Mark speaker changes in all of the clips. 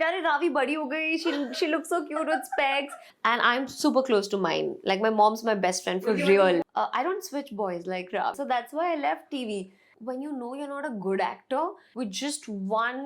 Speaker 1: "Arey Raavi badi ho gayi. She looks so cute with specs." And I'm super close to mine. Like my mom's my best friend for real. I don't switch boys like Raavi. So that's why I left TV. When you know you're not a good actor with just one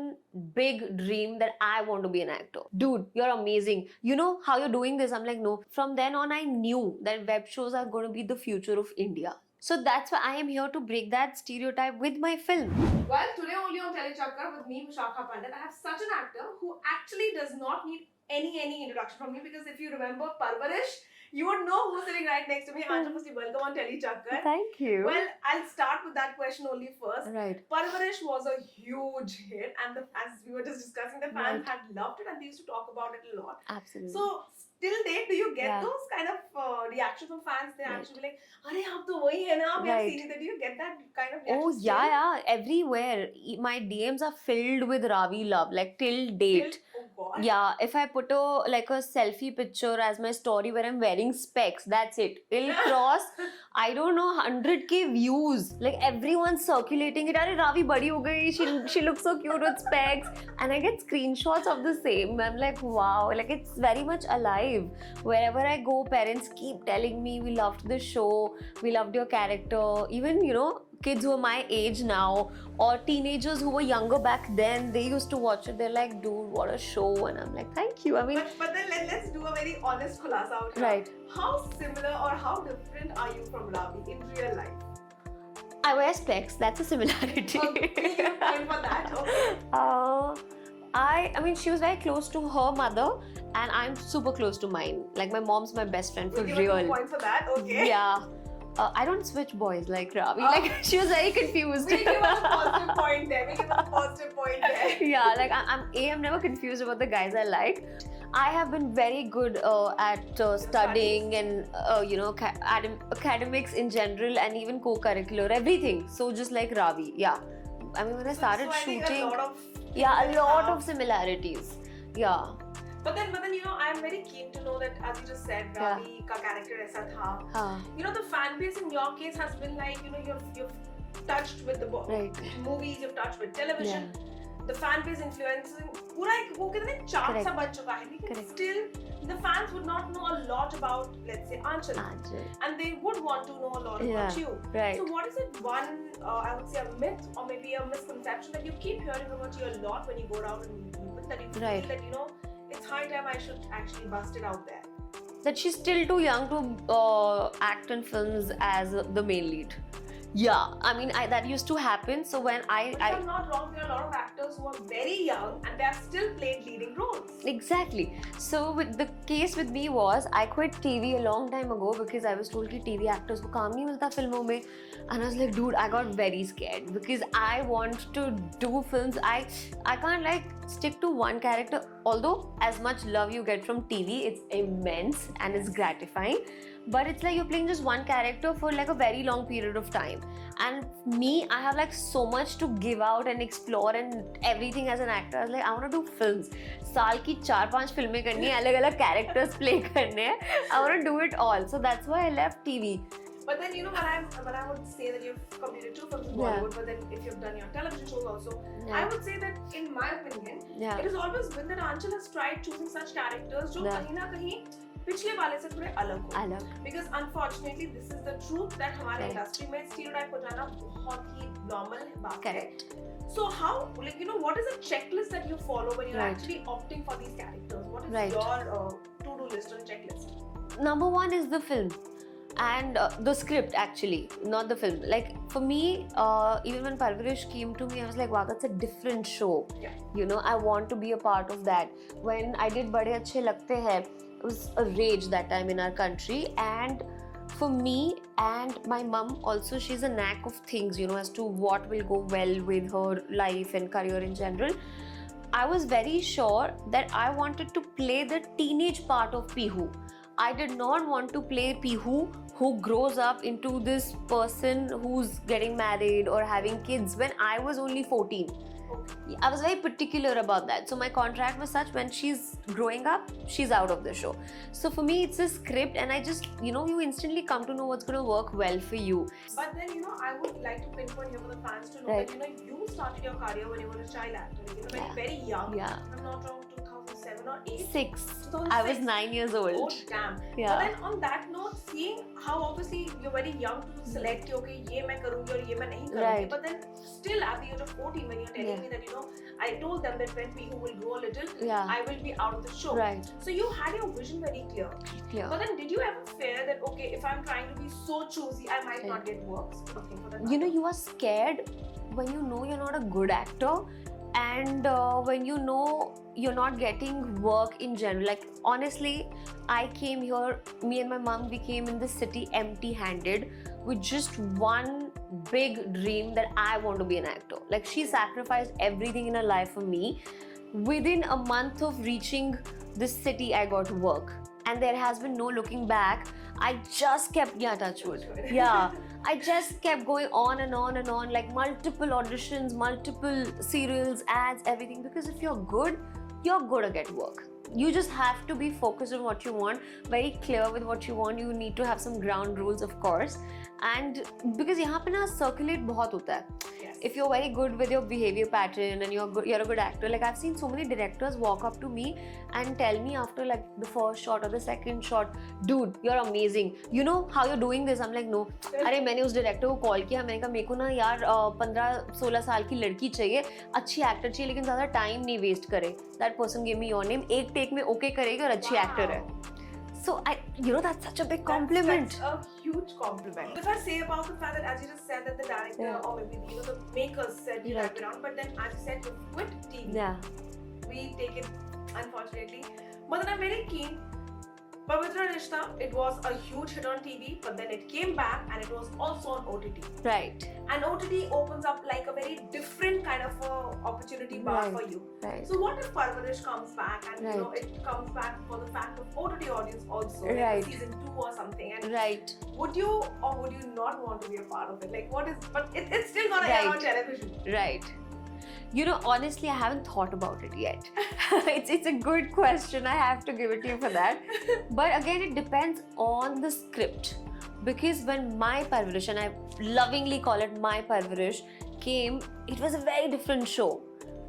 Speaker 1: big dream that I want to be an actor. Dude, you're amazing. You know how you're doing this? I'm like, no. From then on, I knew that web shows are going to be the future of India. So that's why I am here to break that stereotype with my film.
Speaker 2: Well, today only on Tellychakkar with me, Vishakha Pandit, I have such an actor who actually does not need any introduction from me, because if you remember Parvarish, you would know who's sitting right next to me. Aanchal, firstly, welcome on Tellychakkar.
Speaker 1: Thank you.
Speaker 2: Well, I'll start with that question only first.
Speaker 1: Right.
Speaker 2: Parvarish was a huge hit, and as we were just discussing, the fans had loved it and they used to talk about it a lot.
Speaker 1: Absolutely.
Speaker 2: So, till date, do you get those kind of reactions from fans? They actually be like, "Arey, aap to wahi hai na, we have seen it." Do you get that kind of reaction?
Speaker 1: Oh yeah, everywhere. My DMs are filled with Raavi love, like till date.
Speaker 2: Oh God.
Speaker 1: Yeah, if I put a selfie picture as my story where I'm wearing specs, that's it. It'll cross, I don't know, 100k views. Like everyone's circulating it. Arey Raavi badi ho gayi. She looks so cute with specs. And I get screenshots of the same. I'm like, wow, like it's very much alive. Wherever I go, parents keep telling me, we loved the show, we loved your character. Even, kids who are my age now, or teenagers who were younger back then, they used to watch it. They're like, dude, what a show. And I'm like, thank you. I mean,
Speaker 2: but then let's do a very honest khulasa out here.
Speaker 1: Right.
Speaker 2: How similar or how different are you from Raavi in real life?
Speaker 1: I wear specs. That's a similarity.
Speaker 2: Okay, point for that. Okay.
Speaker 1: I mean, she was very close to her mother, and I'm super close to mine. Like my mom's my best friend for real.
Speaker 2: Point for that. Okay.
Speaker 1: Yeah. I don't switch boys like Raavi. Like she was very confused.
Speaker 2: We give us a positive point there.
Speaker 1: Yeah, like I'm never confused about the guys I like. I have been very good at studying and academics in general, and even co-curricular, everything. So just like Raavi, yeah. I mean, when I started shooting, a lot of similarities. Yeah.
Speaker 2: But then I'm very keen to know that, as you just said, Raavi ka character aisa tha. The fan base in your case has been like, you've touched with the movies, you've touched with television. The fan base influencing, पूरा एक वो कितने chart सा बन चुका है, लेकिन still the fans would not know a lot about, let's say, Aanchal, and they would want to know a lot about you.
Speaker 1: Right.
Speaker 2: So what is it, one I would say a myth or maybe a misconception that you keep hearing about you a lot when you go around and meet people, that you feel that it's high time I should actually bust it out there?
Speaker 1: That she's still too young to act in films as the main lead. Yeah, I mean, that used to happen. So when
Speaker 2: If I'm not wrong, there are a lot of actors who are very young and they have still played leading roles.
Speaker 1: Exactly. So with the case with me was, I quit TV a long time ago because I was told that TV actors ko kaam nahi milta filmon mein. And I was like, dude, I got very scared because I want to do films. I can't like stick to one character. Although as much love you get from TV, it's immense and it's gratifying. But it's like you're playing just one character for like a very long period of time. And me, I have like so much to give out and explore and everything as an actor. I was like, I want to do films. साल की 4-5 फिल्में करनी है, अलग-अलग characters play करने हैं. I want to do it all. So that's why I left TV.
Speaker 2: But then when I would say that you've completed 2 films in Bollywood, but then if you've done your television shows also, I would say that in my opinion, it has always been that Aanchal has tried choosing such characters जो कहीं ना कहीं पिछले वाले से थोड़े अलग हो. Because unfortunately this is the truth that हमारे industry में stereotype हो जाना बहुत ही normal बात है. Correct. So how, like, what is the checklist that you follow when you're actually opting for these characters? What is your to-do list or checklist?
Speaker 1: Number 1 is the film. And the script, actually, not the film. Like for me, even when Parvarish came to me, I was like, wow, that's a different show. Yeah. I want to be a part of that. When I did Bade Achhe Lagte Hai, it was a rage that time in our country. And for me and my mum also, she's a knack of things, as to what will go well with her life and career in general. I was very sure that I wanted to play the teenage part of Pihu. I did not want to play Pihu who grows up into this person who's getting married or having kids when I was only 14. I was very particular about that. So my contract was such, when she's growing up, she's out of the show. So for me, it's a script, and I just, you instantly come to know what's going to work well for you.
Speaker 2: But then, I would like to pinpoint here for the fans to know that, you started your career when you were a child actor, very young.
Speaker 1: Yeah.
Speaker 2: I'm not wrong, 2008?
Speaker 1: 6.
Speaker 2: 2006.
Speaker 1: I was 9 years old.
Speaker 2: Oh damn.
Speaker 1: Yeah.
Speaker 2: But then on that note, seeing how obviously you're very young to select, okay, ye main karungi or ye main nahi karungi.
Speaker 1: Right.
Speaker 2: But then still at the age of 14, when you're telling me that, you know, I told them that when we will grow a little, I will be out of the show.
Speaker 1: Right.
Speaker 2: So you had your vision very clear. But then did you ever fear that, okay, if I'm trying to be so choosy, I might not get work?
Speaker 1: You know, you are scared when you know you're not a good actor, and when you know you're not getting work in general. Like, honestly, I came here, me and my mom, we came in the city empty-handed with just one big dream that I want to be an actor. Like, she sacrificed everything in her life for me. Within a month of reaching this city, I got work, and there has been no looking back. I just kept, I just kept going on and on and on, like multiple auditions, multiple serials, ads, everything. Because if you're good to get work. You just have to be focused on what you want, very clear with what you want. You need to have some ground rules, of course. And because यहाँ पे ना circulate बहुत होता है. If you're very good with your behavior pattern and you're a good actor, like I've seen so many directors walk up to me and tell me after like the first shot or the second shot, dude, you're amazing. You know how you're doing this? I'm like, no. अरे मैंने उस director को call किया, मैंने कहा मेरे को ना यार 15-16 साल की लड़की चाहिए, अच्छी actor चाहिए, लेकिन ज़्यादा time नहीं waste करे. That person gave me your name. एक take में okay करेगी और अच्छी actor है. So that's such a big compliment.
Speaker 2: That's a huge compliment. If I say about the fact that, as you just said, that the director or maybe the makers said you wrap it around, but then as you said, you quit TV.
Speaker 1: Yeah.
Speaker 2: We take it, unfortunately. But then I'm very keen. Pavitra Rishta, it was a huge hit on TV, but then it came back and it was also on OTT.
Speaker 1: Right.
Speaker 2: And OTT opens up like a very different kind of opportunity bar for you.
Speaker 1: Right.
Speaker 2: So what if Parvarish comes back and you know it comes back for the fact of OTT audience also, like season 2 or something? And would you or would you not want to be a part of it? Like what is? But it's still gonna air on television.
Speaker 1: Right. You know, honestly, I haven't thought about it yet. It's a good question. I have to give it to you for that. But again, it depends on the script. Because when My Parvarish, and I lovingly call it My Parvarish, came, it was a very different show.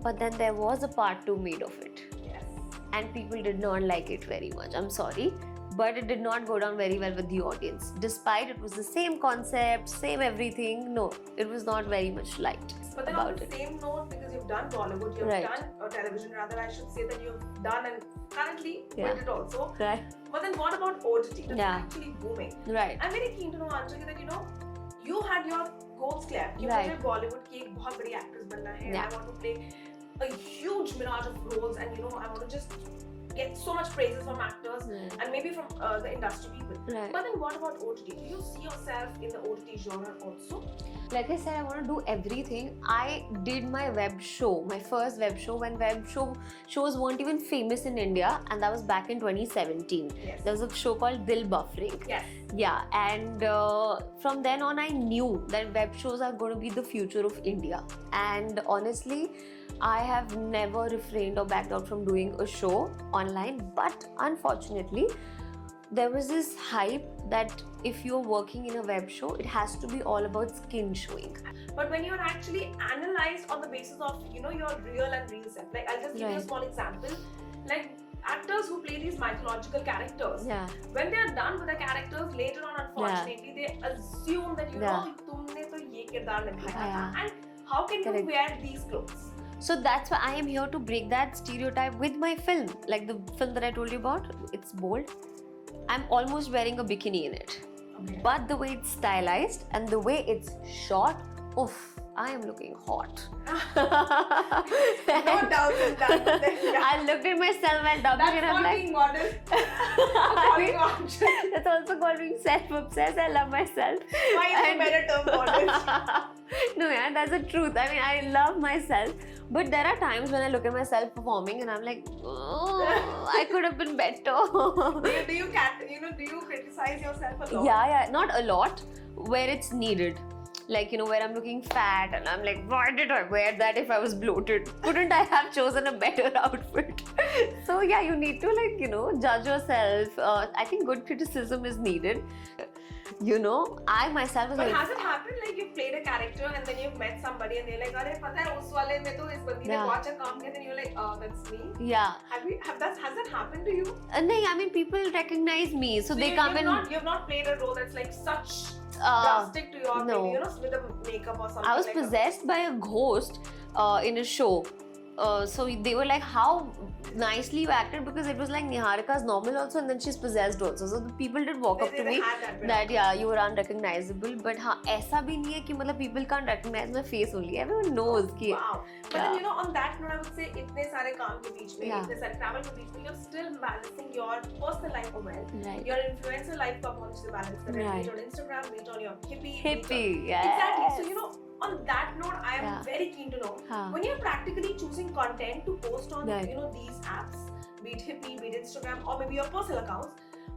Speaker 1: But then there was a part 2 made of it.
Speaker 2: Yes.
Speaker 1: And people did not like it very much. I'm sorry. But it did not go down very well with the audience. Despite it was the same concept, same everything, no, it was not very much liked.
Speaker 2: But then on the same note, because you've done Bollywood, you've done television, rather I should say that you've done and currently with it also.
Speaker 1: Right.
Speaker 2: But then what about OTT? That's actually booming.
Speaker 1: Right.
Speaker 2: I'm very keen to know, Aanchal, that you know, you had your goals clear. You wanted Bollywood की एक बहुत बड़ी actress बनना है. I want to play a huge mirage of roles, and you know, I want to just get so much praises from actors and maybe from the industry people.
Speaker 1: Right.
Speaker 2: But then what about OTT? Do you see yourself in the OTT genre also?
Speaker 1: Like I said, I want to do everything. I did my web show, my first web show, when shows weren't even famous in India, and that was back in 2017.
Speaker 2: Yes.
Speaker 1: There was a show called Dil Buffering.
Speaker 2: Yes.
Speaker 1: Yeah, and from then on, I knew that web shows are going to be the future of India. And honestly, I have never refrained or backed out from doing a show online, but unfortunately, there was this hype that if you're working in a web show, it has to be all about skin showing.
Speaker 2: But when you're actually analyzed on the basis of, you know, your real and real self, like I'll just give you a small example, like actors who play these mythological characters, when they're done with the characters later on, unfortunately, they assume that, you know, tumne to ye kirdar nibhaya tha, and how can you wear these clothes?
Speaker 1: So that's why I am here to break that stereotype with my film. Like the film that I told you about, it's bold. I'm almost wearing a bikini in it. Okay. But the way it's stylized and the way it's shot, oof, I am looking hot.
Speaker 2: No doubt in that.
Speaker 1: I looked at myself while dubbing and I'm like...
Speaker 2: Modest.
Speaker 1: That's also called being self-obsessed. I love myself.
Speaker 2: Why is a better term modest?
Speaker 1: No, yeah, that's the truth. I mean, I love myself. But there are times when I look at myself performing and I'm like, oh, I could have been better.
Speaker 2: do you criticize yourself a lot?
Speaker 1: Yeah, not a lot, where it's needed. Like, you know, where I'm looking fat and I'm like, why did I wear that if I was bloated? Couldn't I have chosen a better outfit? So yeah, you need to, like, you know, judge yourself. I think good criticism is needed. You know, I myself was
Speaker 2: but
Speaker 1: like...
Speaker 2: has it happened? Like, you've played a character and then you've met somebody and they're like, "अरे पता है उस वाले में तो इस बंदी ने बहुत अच्छा काम किया," then you're like, "Oh, that's me."
Speaker 1: Yeah.
Speaker 2: Has that happened to you?
Speaker 1: No, I mean people recognize me, so they come in.
Speaker 2: You've not played a role that's like such drastic to your
Speaker 1: no.
Speaker 2: maybe, you know, with the makeup or something.
Speaker 1: I was
Speaker 2: like
Speaker 1: possessed by a ghost in a show. So they were like, how nicely you acted, because it was like Niharika's normal also and then she's possessed also. So the people did walk up to me that yeah, you were unrecognizable. But हाँ ऐसा भी नहीं है कि मतलब people can't recognize my face only. Everyone knows कि.
Speaker 2: Wow. But then you know, on that note, I would say इतने सारे काम के बीच में, इतने सारे travel के बीच में, you're still balancing your personal life well.
Speaker 1: Right.
Speaker 2: Your influencer life का बहुत अच्छे से balance कर रहे हैं. Be it on Instagram, be it on your
Speaker 1: hippie. Yes.
Speaker 2: Exactly. So you know, on that note, I am very keen to know when you're practically choosing content to post on you know these apps, be it Hippie, be it Instagram, or maybe your personal accounts,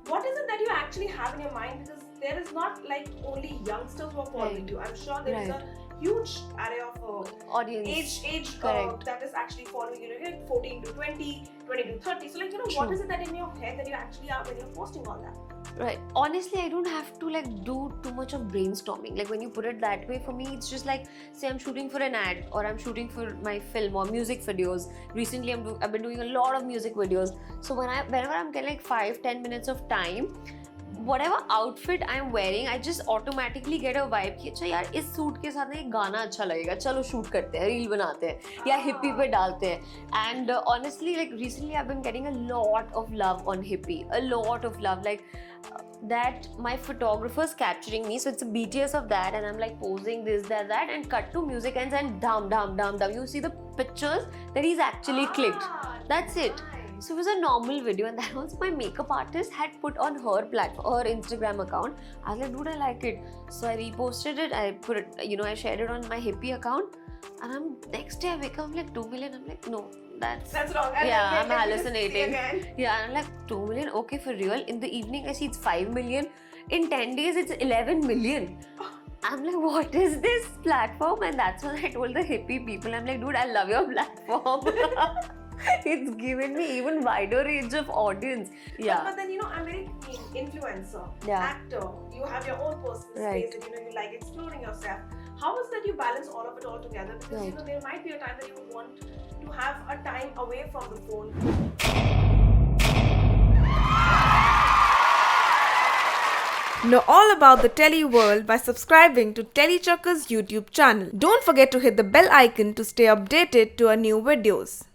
Speaker 2: what is it that you actually have in your mind? Because there is not like only youngsters who are following you. I'm sure there is a huge array of
Speaker 1: audience
Speaker 2: age that is actually following you. Like 14 to 20, 20 to 30. So like, you know, what is it that in your head that you actually are when you're posting all that?
Speaker 1: Right. Honestly, I don't have to like do too much of brainstorming. Like when you put it that way, for me, it's just like, say I'm shooting for an ad or I'm shooting for my film or music videos. Recently, I've been doing a lot of music videos. So whenever I'm getting like 5-10 minutes of time, whatever outfit I'm wearing, I just automatically get a vibe कि अच्छा यार इस suit के साथ ना एक गाना अच्छा लगेगा, चलो शूट करते हैं, रील बनाते हैं या हिप्पी पे डालते हैं. And honestly, like recently I've been getting a lot of love on hippie, a lot of love, like that my photographer's capturing me, so it's a BTS of that and I'm like posing this, that and cut to music ends and dum. You see the pictures that he's actually clicked. That's it. So it was a normal video and that was my makeup artist had put on her platform, her Instagram account. I was like, dude, I like it. So I reposted it, I put it, you know, I shared it on my hippie account and next day I wake up, I'm like 2 million. I'm like, no, that's
Speaker 2: wrong.
Speaker 1: I'm hallucinating. Yeah, I'm like 2 million, okay, for real. In the evening I see it's 5 million. In 10 days it's 11 million. I'm like, what is this platform? And that's when I told the hippie people, I'm like, dude, I love your platform. It's given me even wider range of audience. Yeah.
Speaker 2: But then, you know, I'm very keen. Influencer, actor, you have your own personal space and, you know, you like exploring yourself. How is that you balance all of it all together? Because, you know, there might be a time that you would want to have a time away from the phone. Know all about the Telly world by subscribing to Tellychakkar's YouTube channel. Don't forget to hit the bell icon to stay updated to our new videos.